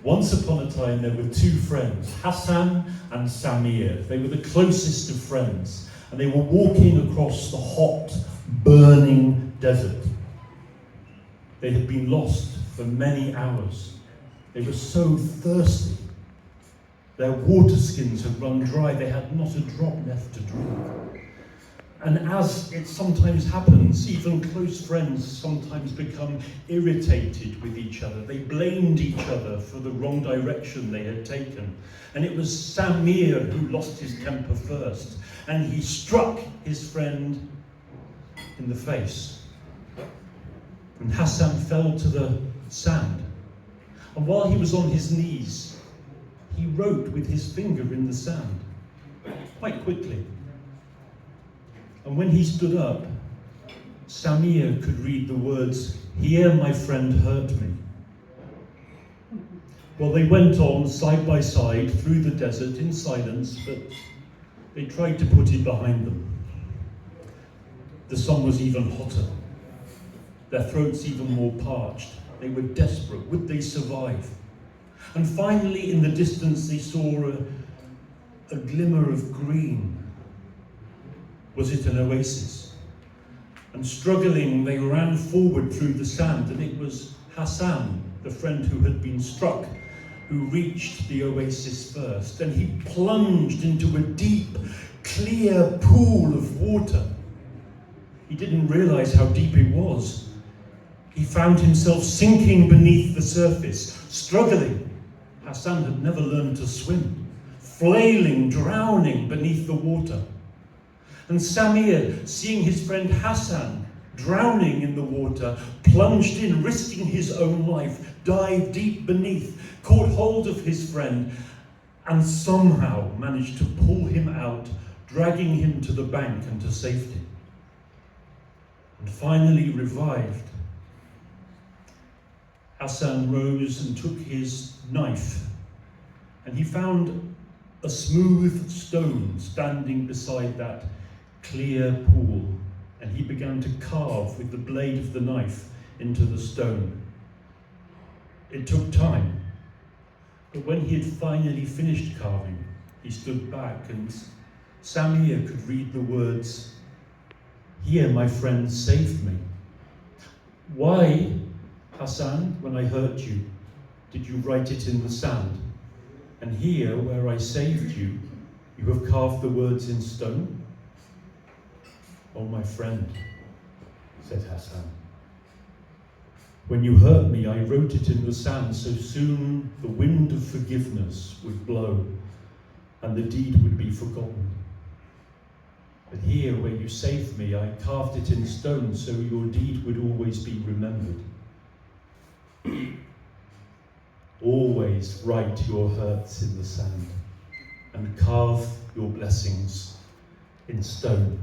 Once upon a time, there were two friends, Hassan and Samir. They were the closest of friends, and they were walking across the hot, burning desert. They had been lost for many hours. They were so thirsty. Their water skins had run dry. They had not a drop left to drink. And as it sometimes happens, even close friends sometimes become irritated with each other. They blamed each other for the wrong direction they had taken. And it was Samir who lost his temper first, and he struck his friend in the face. And Hassan fell to the sand. And while he was on his knees, he wrote with his finger in the sand, quite quickly. And when he stood up, Samir could read the words, "Here my friend hurt me." Well, they went on side by side through the desert in silence, but they tried to put it behind them. The sun was even hotter. Their throats even more parched. They were desperate. Would they survive? And finally, in the distance, they saw a glimmer of green. Was it an oasis? And struggling, they ran forward through the sand, and it was Hassan, the friend who had been struck, who reached the oasis first. And he plunged into a deep, clear pool of water. He didn't realize how deep it was. He found himself sinking beneath the surface, struggling. Hassan had never learned to swim, flailing, drowning beneath the water. And Samir, seeing his friend Hassan drowning in the water, plunged in, risking his own life, dived deep beneath, caught hold of his friend, and somehow managed to pull him out, dragging him to the bank and to safety. And finally revived, Hassan rose and took his knife, and he found a smooth stone standing beside that clear pool, and he began to carve with the blade of the knife into the stone. It took time, but when he had finally finished carving, he stood back, and Samir could read the words, "Here my friend saved me." "Why, Hassan, when I hurt you, did you write it in the sand? And here, where I saved you, you have carved the words in stone?" "Oh, my friend," said Hassan, "when you hurt me, I wrote it in the sand, so soon the wind of forgiveness would blow and the deed would be forgotten. But here, where you saved me, I carved it in stone, so your deed would always be remembered. Always write your hurts in the sand and carve your blessings in stone."